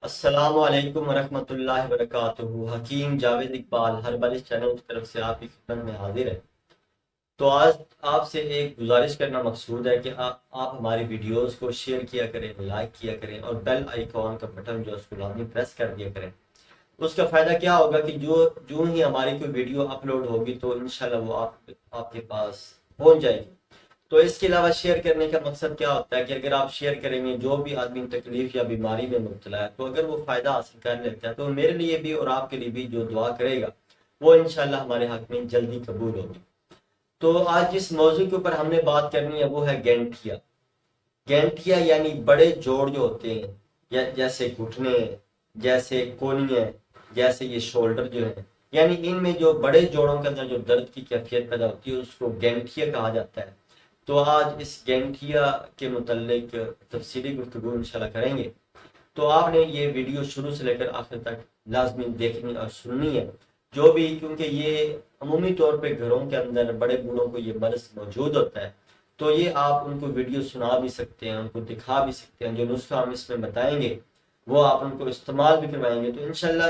السلام علیکم ورحمۃ اللہ وبرکاتہ۔ حکیم جاوید اقبال ہربلس چینل کی طرف سے آپ کی خدمت میں حاضر ہے۔ تو آج آپ سے ایک گزارش کرنا مقصود ہے کہ آپ ہماری ویڈیوز کو شیئر کیا کریں، لائک کیا کریں اور بیل آئیکن کا بٹن جو ہے اس کو لازمی پریس کر دیا کریں۔ اس کا فائدہ کیا ہوگا کہ جو ہی ہماری کوئی ویڈیو اپلوڈ ہوگی تو انشاءاللہ وہ آپ کے پاس پہنچ جائے گی۔ تو اس کے علاوہ شیئر کرنے کا مقصد کیا ہوتا ہے کہ اگر آپ شیئر کریں گے، جو بھی آدمی تکلیف یا بیماری میں مبتلا ہے، تو اگر وہ فائدہ حاصل کر لیتا ہے تو میرے لیے بھی اور آپ کے لیے بھی جو دعا کرے گا وہ انشاءاللہ ہمارے حق میں جلدی قبول ہوگی۔ تو آج جس موضوع کے اوپر ہم نے بات کرنی ہے وہ ہے گینٹھیا۔ گینٹھیا یعنی بڑے جوڑ جو ہوتے ہیں، جیسے گھٹنے، جیسے کونیاں، جیسے یہ شولڈر جو ہے، یعنی ان میں جو بڑے جوڑوں کے اندر جو درد کی کیفیت پیدا ہوتی ہے اس کو گینٹھیا کہا جاتا ہے۔ تو آج اس گینٹھیا کے متعلق تفصیلی گفتگو انشاءاللہ کریں گے۔ تو آپ نے یہ ویڈیو شروع سے لے کر آخر تک لازمی دیکھنی اور سننی ہے، جو بھی، کیونکہ یہ عمومی طور پہ گھروں کے اندر بڑے بوڑھوں کو یہ مرض موجود ہوتا ہے۔ تو یہ آپ ان کو ویڈیو سنا بھی سکتے ہیں، ان کو دکھا بھی سکتے ہیں، جو نسخہ ہم اس میں بتائیں گے وہ آپ ان کو استعمال بھی کروائیں گے۔ تو انشاءاللہ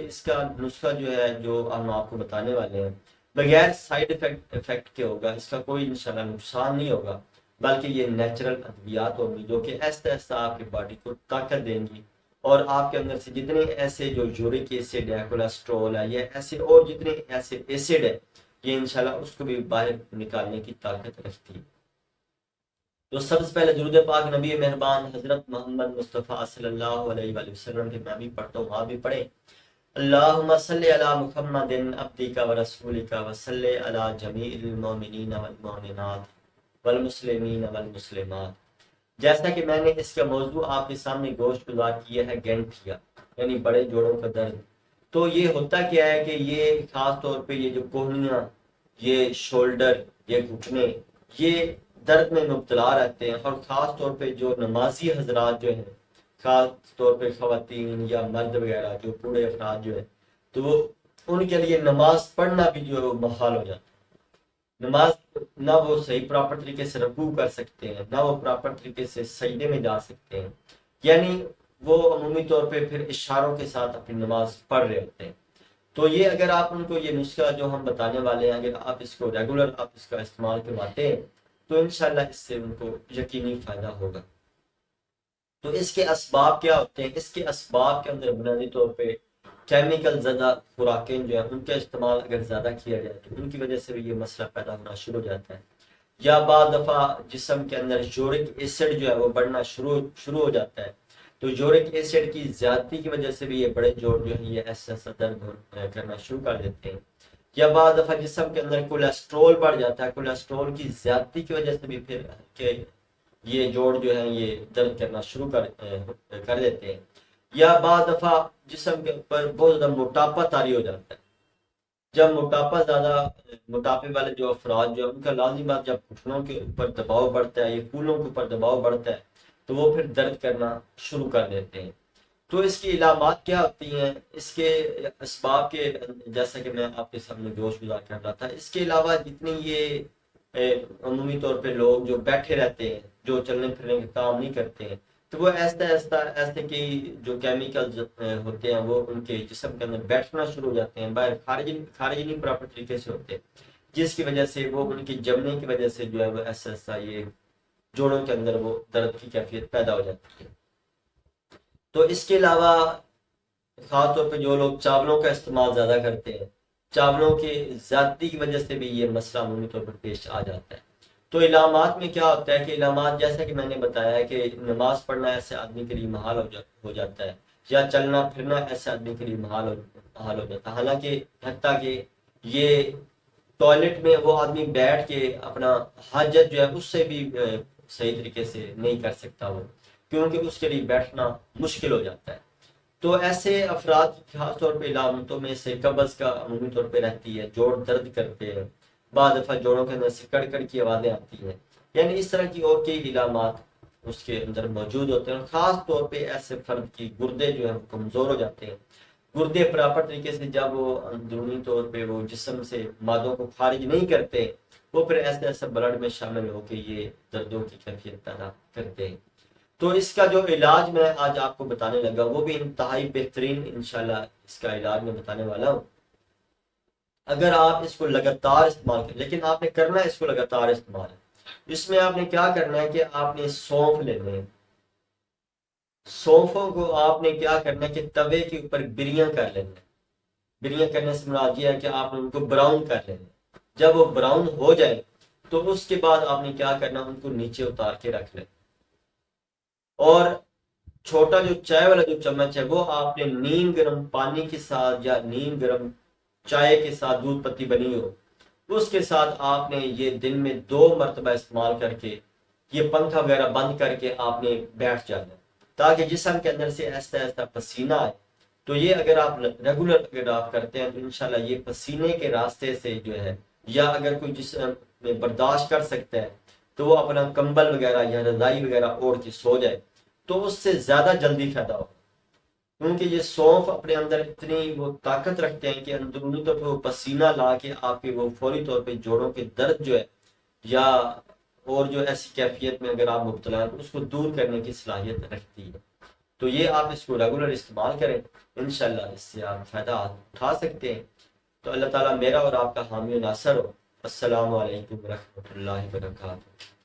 اس کا نسخہ جو ہے، جو ہم آپ کو بتانے والے ہیں، بغیر سائیڈ افیکٹ کے ہوگا، اس کا کوئی انشاءاللہ نقصان نہیں ہوگا، بلکہ یہ نیچرل ادویات ہوگی جو کہ آہستہ آہستہ آپ کی باڈی کو طاقت دیں گی، اور آپ کے اندر سے جتنے ایسے جو یورک ایسڈ ہے، کولیسٹرول ہے، یا ایسے اور جتنے ایسے ایسڈ ہے، یہ انشاءاللہ اس کو بھی باہر نکالنے کی طاقت رکھتی ہے۔ تو سب سے پہلے درود پاک نبی مہربان حضرت محمد مصطفیٰ صلی اللہ علیہ وآلہ وسلم کے، میں بھی پڑھتا ہوں، آپ بھی پڑھیں۔ اللہم صلی علی محمد عبدک و رسولک و صلی علی جمیع المؤمنین والمؤمنات والمسلمین والمسلمات۔ جیسا کہ میں نے اس کا موضوع آپ کے سامنے گوشت گزار کیا ہے، گینٹھیا یعنی بڑے جوڑوں کا درد۔ تو یہ ہوتا کیا ہے کہ یہ خاص طور پہ یہ جو کوہنیاں، یہ شولڈر، یہ گھٹنے، یہ درد میں مبتلا رہتے ہیں، اور خاص طور پہ جو نمازی حضرات جو ہیں، خاص طور پہ خواتین یا مرد وغیرہ جو بوڑھے افراد جو ہیں، تو وہ ان کے لیے نماز پڑھنا بھی جو ہے وہ محال ہو جاتا ہے۔ نماز نہ وہ صحیح پراپر طریقے سے رکوع کر سکتے ہیں، نہ وہ پراپر طریقے سے سجدے میں جا سکتے ہیں، یعنی وہ عمومی طور پہ پھر اشاروں کے ساتھ اپنی نماز پڑھ رہے ہوتے ہیں۔ تو یہ اگر آپ ان کو یہ نسخہ جو ہم بتانے والے ہیں، اگر آپ اس کو ریگولر آپ اس کا استعمال کرواتے ہیں تو انشاءاللہ اس سے ان کو یقینی فائدہ ہوگا۔ تو اس کے اسباب کیا ہوتے ہیں؟ اس کے اسباب کے اندر بنیادی طور پہ کیمیکل زدہ خوراکیں جو ہیں ان کا استعمال اگر زیادہ کیا جائے تو ان کی وجہ سے بھی یہ مسئلہ پیدا ہونا شروع ہو جاتا ہے، یا بعض دفعہ جسم کے اندر یورک ایسڈ جو ہے وہ بڑھنا شروع ہو جاتا ہے، تو یورک ایسڈ کی زیادتی کی وجہ سے بھی یہ بڑے جوڑ جو ہیں یہ ایسا ایسا درد کرنا شروع کر دیتے ہیں، یا بعض دفعہ جسم کے اندر کولیسٹرول بڑھ جاتا ہے، کولیسٹرول کی زیادتی کی وجہ سے بھی پھر کہ یہ جوڑ جو ہیں یہ درد کرنا شروع کر دیتے ہیں، یا بعض دفعہ جسم کے اوپر بہت زیادہ موٹاپا طاری ہو جاتا ہے۔ جب موٹاپا زیادہ، موٹاپے والے جو افراد جو ہیں ان کا لازمی بات، جب گھٹنوں کے اوپر دباؤ بڑھتا ہے یا کولوں کے اوپر دباؤ بڑھتا ہے تو وہ پھر درد کرنا شروع کر دیتے ہیں۔ تو اس کی علامات کیا ہوتی ہیں؟ اس کے اسباب کے، جیسا کہ میں آپ کے سامنے گوش گزار کر رہا تھا، اس کے علاوہ جتنی یہ عمومی طور پہ لوگ جو بیٹھے رہتے ہیں، جو چلنے پھرنے کے کام نہیں کرتے ہیں، تو وہ ایسا ایسا ایسے کہ جو کیمیکل ہوتے ہیں وہ ان کے جسم کے اندر بیٹھنا شروع ہو جاتے ہیں، باہر خارجی نہیں پراپر طریقے سے ہوتے، جس کی وجہ سے وہ ان کی جمنے کی وجہ سے جو ہے وہ ایسا ایسا یہ جوڑوں کے اندر وہ درد کی کیفیت پیدا ہو جاتی ہے۔ تو اس کے علاوہ خاص طور پہ جو لوگ چاولوں کا استعمال زیادہ کرتے ہیں، چاولوں کی زیادتی کی وجہ سے بھی یہ مسئلہ عمومی طور پر پیش آ جاتا ہے۔ تو علامات میں کیا ہوتا ہے کہ علامات جیسا کہ میں نے بتایا ہے کہ نماز پڑھنا ایسے آدمی کے لیے محال ہو جاتا ہے، یا چلنا پھرنا ایسے آدمی کے لیے محال ہو جاتا ہے، حالانکہ حتیٰ کہ یہ ٹوائلٹ میں وہ آدمی بیٹھ کے اپنا حاجت جو ہے اس سے بھی صحیح طریقے سے نہیں کر سکتا وہ، کیونکہ اس کے لیے بیٹھنا مشکل ہو جاتا ہے۔ تو ایسے افراد کی خاص طور پہ علامتوں میں سے قبض کا عمومی طور پہ رہتی ہے، جوڑ درد کرتے ہیں، بعض دفعہ جوڑوں کے اندر سے کڑ کڑ کی آوازیں آتی ہیں، یعنی اس طرح کی اور کئی علامات اس کے اندر موجود ہوتے ہیں۔ اور خاص طور پہ ایسے فرد کی گردے جو ہیں وہ کمزور ہو جاتے ہیں، گردے پراپر طریقے سے جب وہ اندرونی طور پہ وہ جسم سے مادوں کو خارج نہیں کرتے، وہ پھر ایسے ایسے بلڈ میں شامل ہو کے یہ دردوں کی کیفیت پیدا کرتے ہیں۔ تو اس کا جو علاج میں آج آپ کو بتانے لگا وہ بھی انتہائی بہترین انشاءاللہ اس کا علاج میں بتانے والا ہوں۔ اگر آپ اس کو لگاتار استعمال کریں، لیکن آپ نے کرنا ہے اس کو لگاتار استعمال، اس میں آپ نے کیا کرنا ہے کہ آپ نے سونف لینے ہیں، سونفوں کو آپ نے کیا کرنا ہے کہ توے کے اوپر بریاں کر لینا ہے۔ بریاں کرنے سے مراد یہ ہے کہ آپ نے ان کو براؤن کر لینا ہے۔ جب وہ براؤن ہو جائے تو اس کے بعد آپ نے کیا کرنا، ان کو نیچے اتار کے رکھ لیں، اور چھوٹا جو چائے والا جو چمچ ہے وہ آپ نے نیم گرم پانی کے ساتھ یا نیم گرم چائے کے ساتھ، دودھ پتی بنی ہو اس کے ساتھ آپ نے یہ دن میں 2 مرتبہ استعمال کر کے یہ پنکھا وغیرہ بند کر کے آپ نے بیٹھ جانا ہے، تاکہ جسم کے اندر سے ایسا ایسا پسینہ آئے۔ تو یہ اگر آپ ریگولر اگر آپ کرتے ہیں تو انشاءاللہ یہ پسینے کے راستے سے جو ہے، یا اگر کوئی جسم میں برداشت کر سکتا ہے تو وہ اپنا کمبل وغیرہ یا رضائی وغیرہ اوڑھ کے سو جائے تو اس سے زیادہ جلدی فائدہ ہو، کیونکہ یہ سونف اپنے اندر اتنی وہ طاقت رکھتے ہیں کہ اندرونی طور پہ وہ پسینہ لا کے آپ کے وہ فوری طور پہ جوڑوں کے درد جو ہے یا اور جو ایسی کیفیت میں اگر آپ مبتلا ہیں اس کو دور کرنے کی صلاحیت رکھتی ہے۔ تو یہ آپ اس کو ریگولر استعمال کریں، انشاءاللہ اس سے آپ فائدہ اٹھا سکتے ہیں۔ تو اللہ تعالیٰ میرا اور آپ کا حامی و ناصر ہو۔ السلام علیکم ورحمۃ اللہ وبرکاتہ۔